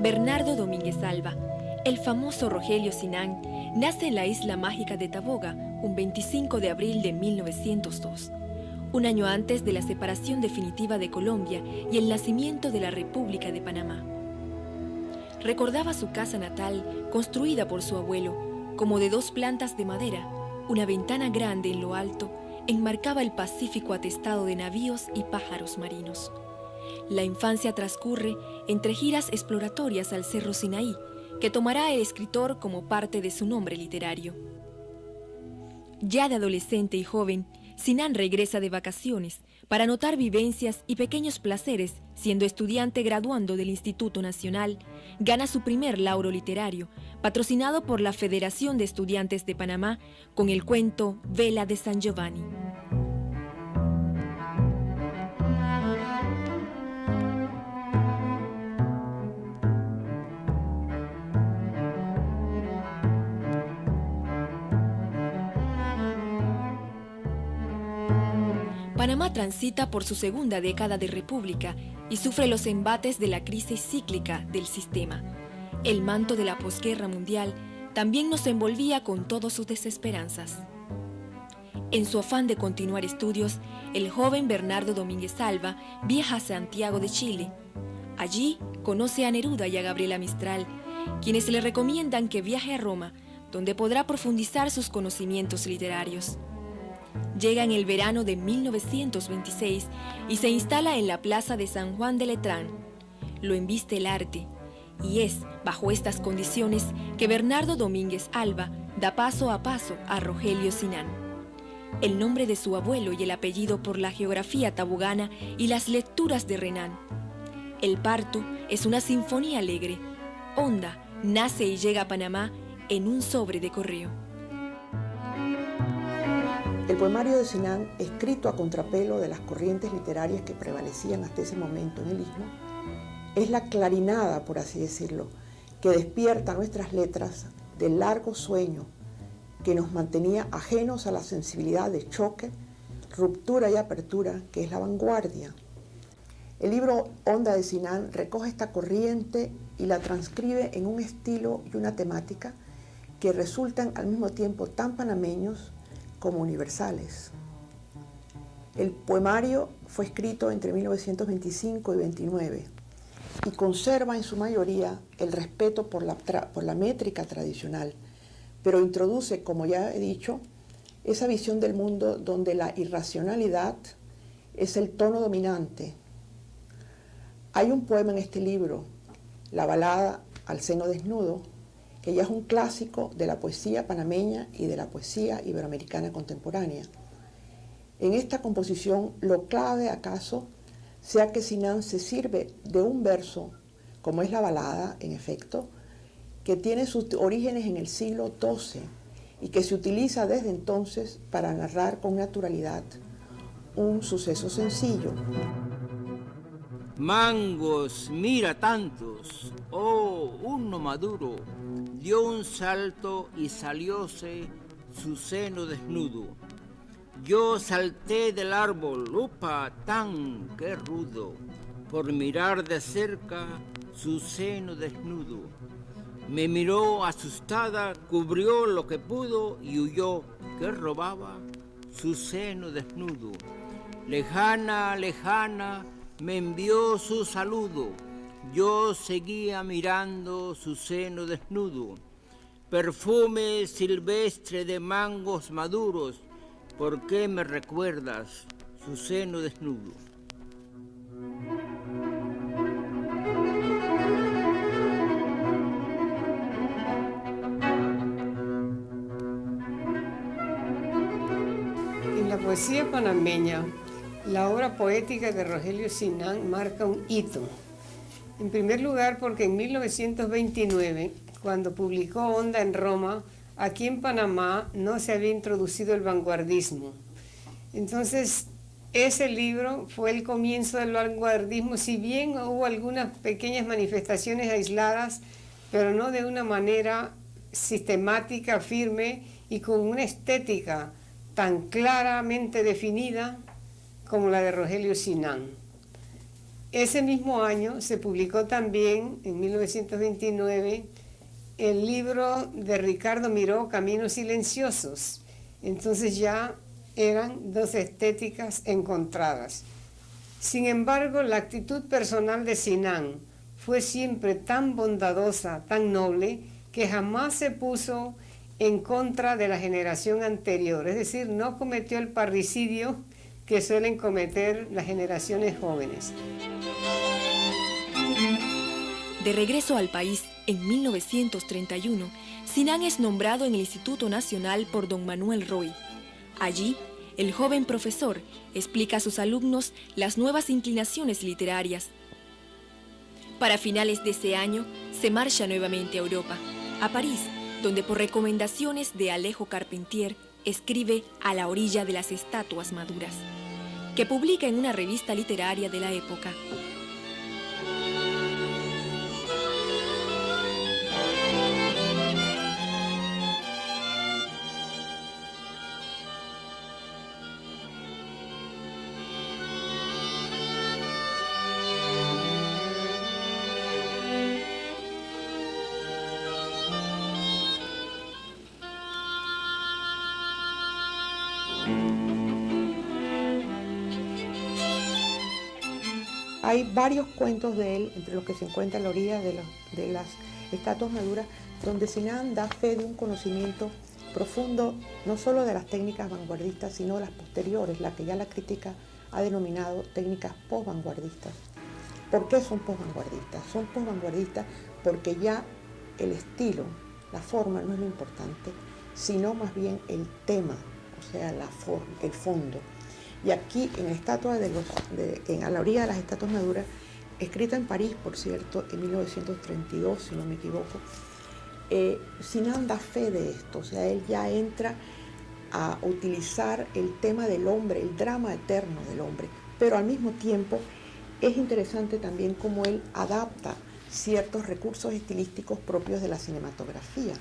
Bernardo Domínguez Alba, el famoso Rogelio Sinan, nace en la isla mágica de Taboga un 25 de abril de 1902, un año antes de la separación definitiva de Colombia y el nacimiento de la República de Panamá. Recordaba su casa natal, construida por su abuelo, como de 2 plantas de madera. Una ventana grande en lo alto enmarcaba el Pacífico atestado de navíos y pájaros marinos. La infancia transcurre entre giras exploratorias al Cerro Sinaí, que tomará el escritor como parte de su nombre literario. Ya de adolescente y joven, Sinan regresa de vacaciones para anotar vivencias y pequeños placeres. Siendo estudiante graduando del Instituto Nacional, gana su primer lauro literario, patrocinado por la Federación de Estudiantes de Panamá, con el cuento Vela de San Giovanni. Panamá transita por su segunda década de república y sufre los embates de la crisis cíclica del sistema. El manto de la posguerra mundial también nos envolvía con todas sus desesperanzas. En su afán de continuar estudios, el joven Bernardo Domínguez Alba viaja a Santiago de Chile. Allí conoce a Neruda y a Gabriela Mistral, quienes le recomiendan que viaje a Roma, donde podrá profundizar sus conocimientos literarios. Llega en el verano de 1926 y se instala en la plaza de San Juan de Letrán. Lo embiste el arte, y es bajo estas condiciones que Bernardo Domínguez Alba da paso a Rogelio Sinan. El nombre de su abuelo y el apellido por la geografía tabogana y las lecturas de Renan. El parto es una sinfonía alegre. Honda nace y llega a Panamá en un sobre de correo. El poemario de Sinan, escrito a contrapelo de las corrientes literarias que prevalecían hasta ese momento en el Istmo, es la clarinada, por así decirlo, que despierta nuestras letras del largo sueño que nos mantenía ajenos a la sensibilidad de choque, ruptura y apertura que es la vanguardia. El libro Honda de Sinan recoge esta corriente y la transcribe en un estilo y una temática que resultan al mismo tiempo tan panameños como universales. El poemario fue escrito entre 1925 y 29 y conserva en su mayoría el respeto por la métrica tradicional, pero introduce, como ya he dicho, esa visión del mundo donde la irracionalidad es el tono dominante. Hay un poema en este libro, la balada Al seno desnudo, que ya es un clásico de la poesía panameña y de la poesía iberoamericana contemporánea. En esta composición, lo clave acaso sea que Sinan se sirve de un verso, como es la balada, en efecto, que tiene sus orígenes en el siglo XII y que se utiliza desde entonces para narrar con naturalidad un suceso sencillo. Mangos, mira tantos, oh, uno maduro, dio un salto y salióse su seno desnudo. Yo salté del árbol, upa, tan que rudo, por mirar de cerca su seno desnudo. Me miró asustada, cubrió lo que pudo y huyó, que robaba su seno desnudo. Lejana, lejana, me envió su saludo, yo seguía mirando su seno desnudo. Perfume silvestre de mangos maduros, ¿por qué me recuerdas su seno desnudo? En la poesía panameña, la obra poética de Rogelio Sinan marca un hito. En primer lugar, porque en 1929, cuando publicó Honda en Roma, aquí en Panamá no se había introducido el vanguardismo. Entonces, ese libro fue el comienzo del vanguardismo, si bien hubo algunas pequeñas manifestaciones aisladas, pero no de una manera sistemática, firme y con una estética tan claramente definida como la de Rogelio Sinan. Ese mismo año se publicó también, en 1929, el libro de Ricardo Miró, Caminos Silenciosos. Entonces ya eran dos estéticas encontradas. Sin embargo, la actitud personal de Sinan fue siempre tan bondadosa, tan noble, que jamás se puso en contra de la generación anterior. Es decir, no cometió el parricidio que suelen cometer las generaciones jóvenes. De regreso al país, en 1931, Sinan es nombrado en el Instituto Nacional por don Manuel Roy. Allí, el joven profesor explica a sus alumnos las nuevas inclinaciones literarias. Para finales de ese año, se marcha nuevamente a Europa, a París, donde por recomendaciones de Alejo Carpentier escribe A la orilla de las estatuas maduras, que publica en una revista literaria de la época. Hay varios cuentos de él, entre los que se encuentra a la orilla de las estatuas maduras, donde Sinan da fe de un conocimiento profundo, no solo de las técnicas vanguardistas, sino de las posteriores, la que ya la crítica ha denominado técnicas posvanguardistas. ¿Por qué son posvanguardistas? Son posvanguardistas porque ya el estilo, la forma no es lo importante, sino más bien el tema, o sea, la forma, el fondo. Y aquí en la estatua a la orilla de las estatuas maduras, escrita en París, por cierto, en 1932, si no me equivoco, Sinan da fe de esto, o sea, él ya entra a utilizar el tema del hombre, el drama eterno del hombre, pero al mismo tiempo es interesante también cómo él adapta ciertos recursos estilísticos propios de la cinematografía.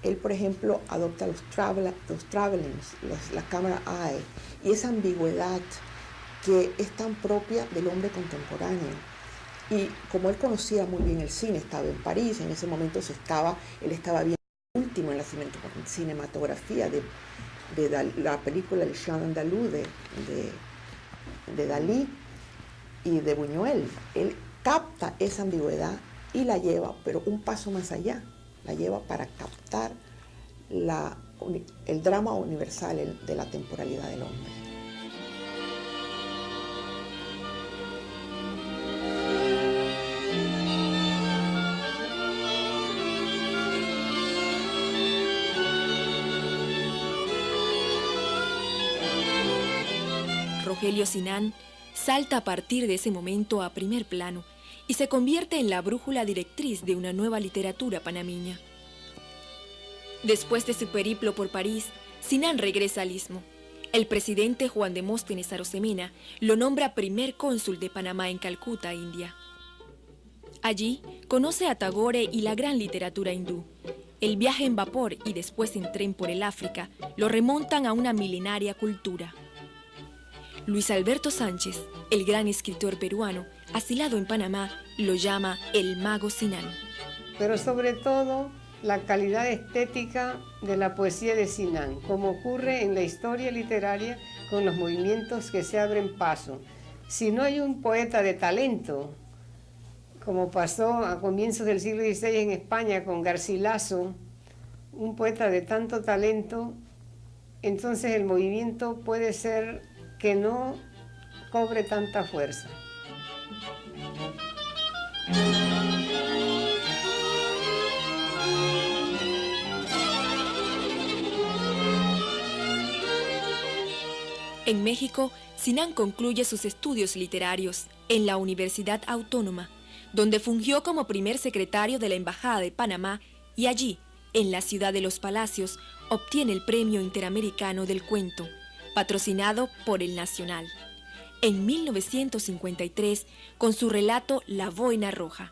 Él, por ejemplo, adopta los travelings, la cámara eye, y esa ambigüedad que es tan propia del hombre contemporáneo. Y como él conocía muy bien el cine, estaba en París, en ese momento él estaba viendo el último en la cinematografía de la película El Chien Andalou de Dalí y de Buñuel. Él capta esa ambigüedad y la lleva, pero un paso más allá. La lleva para captar el drama universal de la temporalidad del hombre. Rogelio Sinan salta a partir de ese momento a primer plano y se convierte en la brújula directriz de una nueva literatura panameña. Después de su periplo por París, Sinan regresa al Istmo. El presidente Juan Demóstenes Arosemena lo nombra primer cónsul de Panamá en Calcuta, India. Allí conoce a Tagore y la gran literatura hindú. El viaje en vapor y después en tren por el África lo remontan a una milenaria cultura. Luis Alberto Sánchez, el gran escritor peruano, asilado en Panamá, lo llama el mago Sinan. Pero sobre todo, la calidad estética de la poesía de Sinan, como ocurre en la historia literaria con los movimientos que se abren paso. Si no hay un poeta de talento, como pasó a comienzos del siglo XVI en España con Garcilaso, un poeta de tanto talento, entonces el movimiento puede ser que no cobre tanta fuerza. En México, Sinan concluye sus estudios literarios en la Universidad Autónoma, donde fungió como primer secretario de la Embajada de Panamá y allí, en la ciudad de Los Palacios, obtiene el Premio Interamericano del Cuento, patrocinado por el Nacional. En 1953, con su relato La Boina Roja,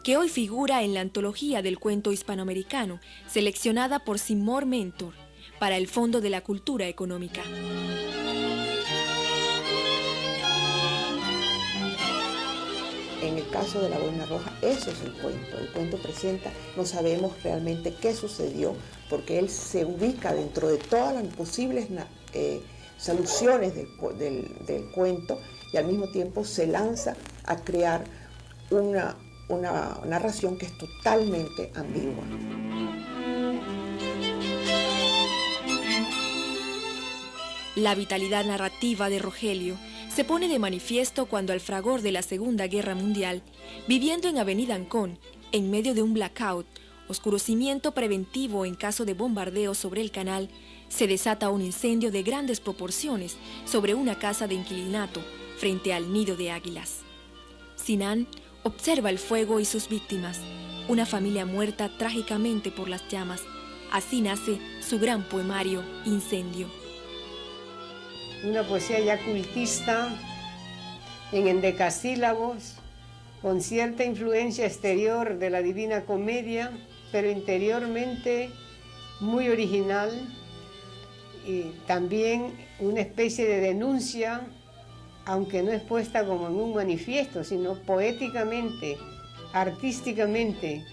que hoy figura en la antología del cuento hispanoamericano, seleccionada por Seymour Mentor para el Fondo de la Cultura Económica. caso de la boina roja, eso es el cuento. El cuento presenta, no sabemos realmente qué sucedió, porque él se ubica dentro de todas las posibles soluciones del cuento y al mismo tiempo se lanza a crear una narración que es totalmente ambigua. La vitalidad narrativa de Rogelio se pone de manifiesto cuando al fragor de la Segunda Guerra Mundial, viviendo en Avenida Ancón, en medio de un blackout, oscurecimiento preventivo en caso de bombardeo sobre el canal, se desata un incendio de grandes proporciones sobre una casa de inquilinato frente al nido de águilas. Sinan observa el fuego y sus víctimas, una familia muerta trágicamente por las llamas. Así nace su gran poemario Incendio. Una poesía ya cultista, en endecasílabos, con cierta influencia exterior de la Divina Comedia, pero interiormente muy original, y también una especie de denuncia, aunque no expuesta como en un manifiesto, sino poéticamente, artísticamente.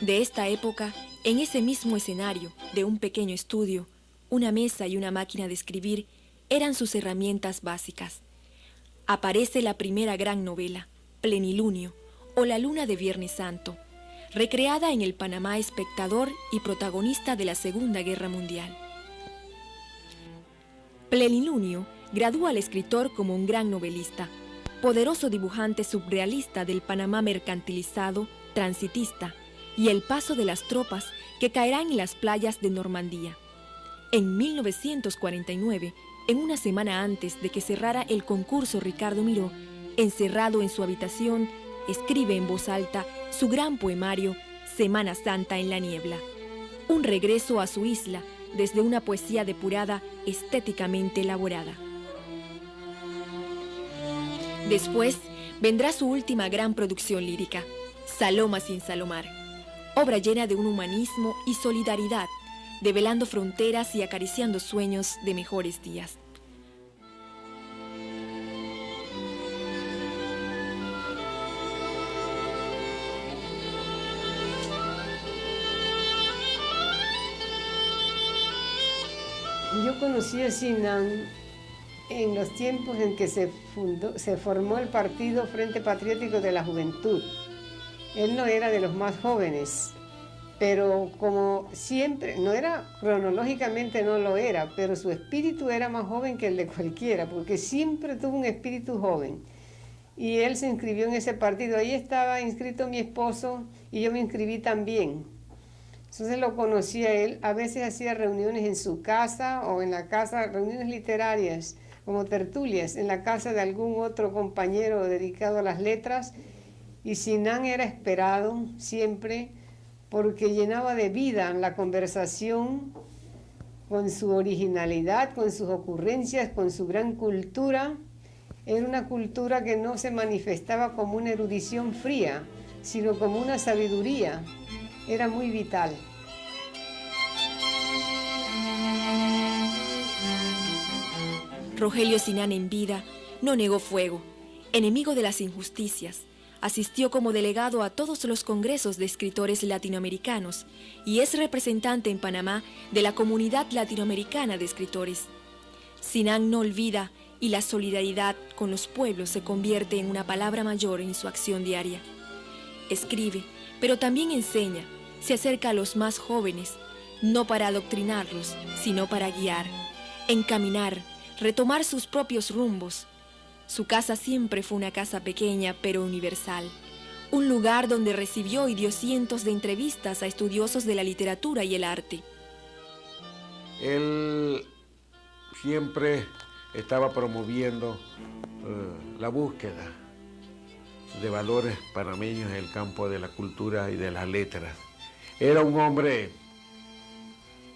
De esta época, en ese mismo escenario de un pequeño estudio, una mesa y una máquina de escribir eran sus herramientas básicas. Aparece la primera gran novela, Plenilunio, o La luna de Viernes Santo, recreada en el Panamá espectador y protagonista de la Segunda Guerra Mundial. Plenilunio gradúa al escritor como un gran novelista, poderoso dibujante surrealista del Panamá mercantilizado, transitista, y el paso de las tropas que caerán en las playas de Normandía. En 1949, en una semana antes de que cerrara el concurso Ricardo Miró, encerrado en su habitación, escribe en voz alta su gran poemario Semana Santa en la niebla, un regreso a su isla desde una poesía depurada, estéticamente elaborada. Después vendrá su última gran producción lírica, Saloma sin Salomar, obra llena de un humanismo y solidaridad, develando fronteras y acariciando sueños de mejores días. Yo conocí a Sinan en los tiempos en que se formó el partido Frente Patriótico de la Juventud. Él no era de los más jóvenes, pero como siempre, no era, cronológicamente no lo era, pero su espíritu era más joven que el de cualquiera, porque siempre tuvo un espíritu joven. Y él se inscribió en ese partido. Ahí estaba inscrito mi esposo y yo me inscribí también. Entonces lo conocí a él, a veces hacía reuniones en su casa o en la casa, reuniones literarias, como tertulias, en la casa de algún otro compañero dedicado a las letras, y Sinan era esperado siempre porque llenaba de vida la conversación con su originalidad, con sus ocurrencias, con su gran cultura. Era una cultura que no se manifestaba como una erudición fría, sino como una sabiduría. Era muy vital. Rogelio Sinan en vida no negó fuego, enemigo de las injusticias. Asistió como delegado a todos los congresos de escritores latinoamericanos y es representante en Panamá de la Comunidad Latinoamericana de Escritores. Sinan no olvida y la solidaridad con los pueblos se convierte en una palabra mayor en su acción diaria. Escribe, pero también enseña, se acerca a los más jóvenes, no para adoctrinarlos, sino para guiar, encaminar, retomar sus propios rumbos. Su casa siempre fue una casa pequeña pero universal, un lugar donde recibió y dio cientos de entrevistas a estudiosos de la literatura y el arte. Él siempre estaba promoviendo la búsqueda de valores panameños en el campo de la cultura y de las letras. Era un hombre,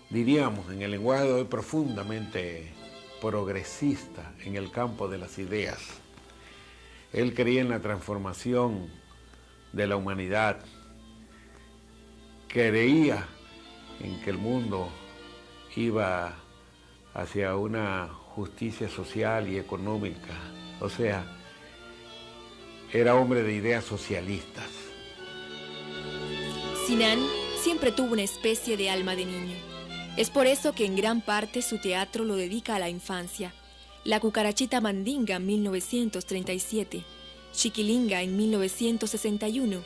diríamos, en el lenguaje de hoy, profundamente progresista en el campo de las ideas. Él creía en la transformación de la humanidad, creía en que el mundo iba hacia una justicia social y económica. O sea, era hombre de ideas socialistas. Sinan siempre tuvo una especie de alma de niño. Es por eso que en gran parte su teatro lo dedica a la infancia. La Cucarachita Mandinga en 1937, Chiquilinga en 1961,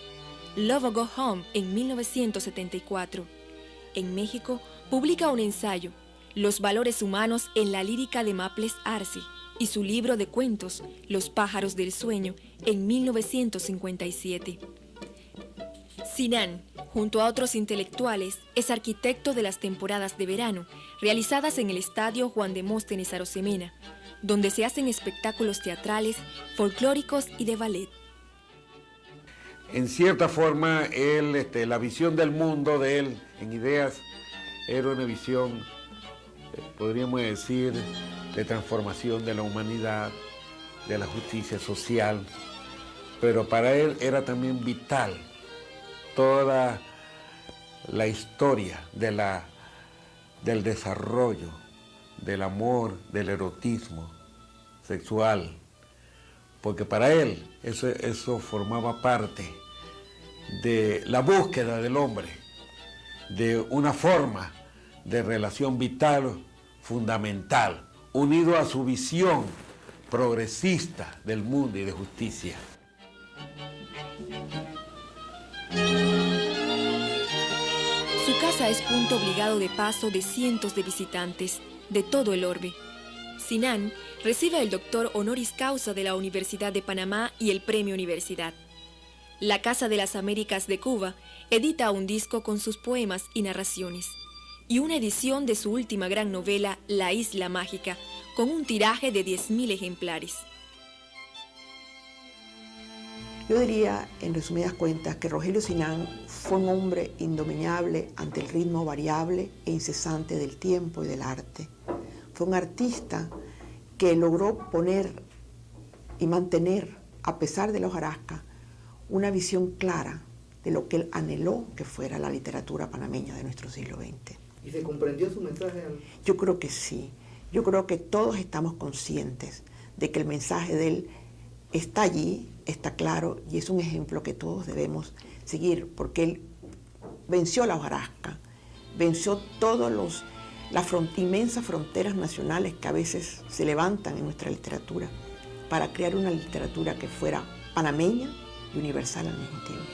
Love or Go Home en 1974. En México publica un ensayo, Los valores humanos en la lírica de Maples Arce, y su libro de cuentos, Los pájaros del sueño, en 1957. Sinan, junto a otros intelectuales, es arquitecto de las temporadas de verano, realizadas en el Estadio Juan Demóstenes Arosemena, donde se hacen espectáculos teatrales, folclóricos y de ballet. En cierta forma, él, la visión del mundo de él en ideas era una visión, podríamos decir, de transformación de la humanidad, de la justicia social, pero para él era también vital toda la historia del desarrollo, del amor, del erotismo sexual, porque para él eso formaba parte de la búsqueda del hombre, de una forma de relación vital fundamental, unido a su visión progresista del mundo y de justicia. Su casa es punto obligado de paso de cientos de visitantes de todo el orbe. Sinan recibe el doctor honoris causa de la Universidad de Panamá y el Premio Universidad. La Casa de las Américas de Cuba edita un disco con sus poemas y narraciones, y una edición de su última gran novela, La Isla Mágica, con un tiraje de 10.000 ejemplares. Yo diría, en resumidas cuentas, que Rogelio Sinan fue un hombre indomeñable ante el ritmo variable e incesante del tiempo y del arte. Fue un artista que logró poner y mantener, a pesar de la hojarasca, una visión clara de lo que él anheló que fuera la literatura panameña de nuestro siglo XX. ¿Y se comprendió su mensaje? Yo creo que sí. Yo creo que todos estamos conscientes de que el mensaje de él está allí, está claro, y es un ejemplo que todos debemos seguir, porque él venció la hojarasca, venció todas las inmensas fronteras nacionales que a veces se levantan en nuestra literatura para crear una literatura que fuera panameña y universal al mismo tiempo.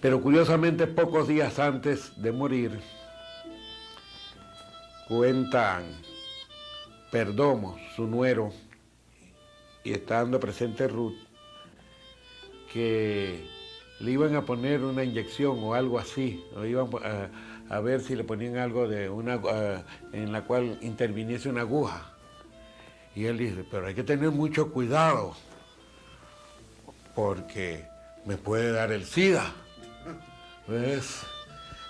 Pero curiosamente, pocos días antes de morir, cuentan Perdomo, su nuero, y estando presente Ruth, que le iban a poner una inyección o algo así, o iban a ver si le ponían algo en la cual interviniese una aguja. Y él dice, pero hay que tener mucho cuidado, porque me puede dar el SIDA. ¿Ves?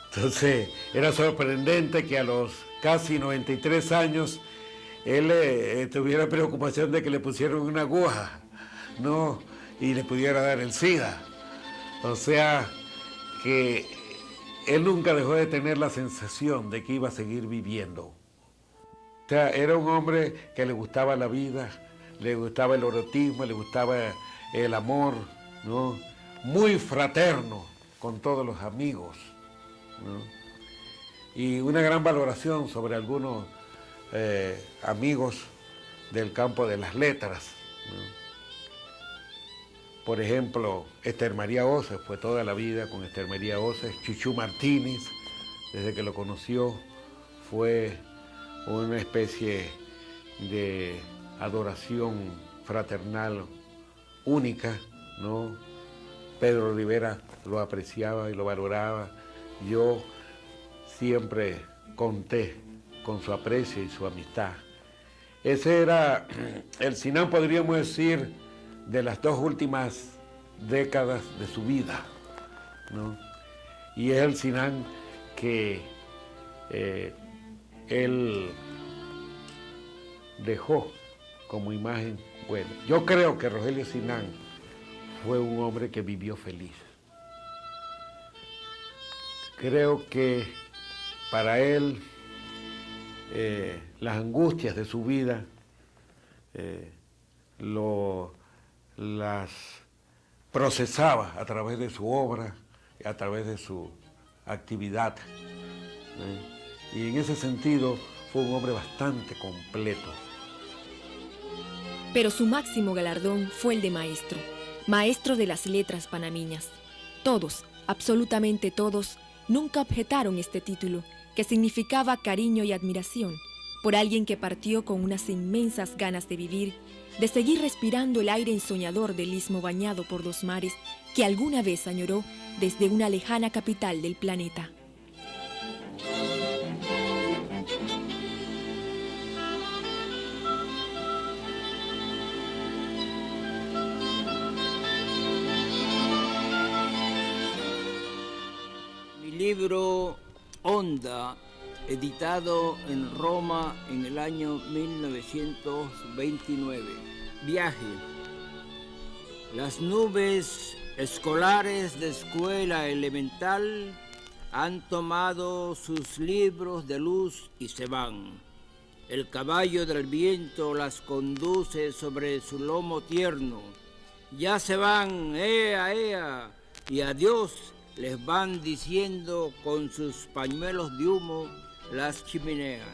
Entonces, era sorprendente que a los casi 93 años él tuviera preocupación de que le pusieran una aguja, ¿no? Y le pudiera dar el SIDA. O sea, que él nunca dejó de tener la sensación de que iba a seguir viviendo. O sea, era un hombre que le gustaba la vida, le gustaba el erotismo, le gustaba el amor, ¿no? Muy fraterno con todos los amigos, ¿no? Y una gran valoración sobre algunos amigos del campo de las letras, ¿no? Por ejemplo, Esther María Oces, fue toda la vida con Esther María Oces. Chuchú Martínez, desde que lo conoció, fue una especie de adoración fraternal única, ¿no? Pedro Rivera lo apreciaba y lo valoraba. Yo siempre conté con su aprecio y su amistad. Ese era el Sinan, podríamos decir, de las dos últimas décadas de su vida, ¿no? Y es el Sinan que él dejó como imagen buena. Yo creo que Rogelio Sinan fue un hombre que vivió feliz. Creo que para él las angustias de su vida las procesaba a través de su obra, a través de su actividad. Y en ese sentido fue un hombre bastante completo. Pero su máximo galardón fue el de maestro, maestro de las letras panameñas. Todos, absolutamente todos, nunca objetaron este título, que significaba cariño y admiración por alguien que partió con unas inmensas ganas de vivir, de seguir respirando el aire ensoñador del istmo bañado por dos mares que alguna vez añoró desde una lejana capital del planeta. Mi libro Onda, editado en Roma en el año 1929. Viaje. Las nubes escolares de escuela elemental han tomado sus libros de luz y se van. El caballo del viento las conduce sobre su lomo tierno. Ya se van, ea, ea, y adiós les van diciendo con sus pañuelos de humo las chimeneas.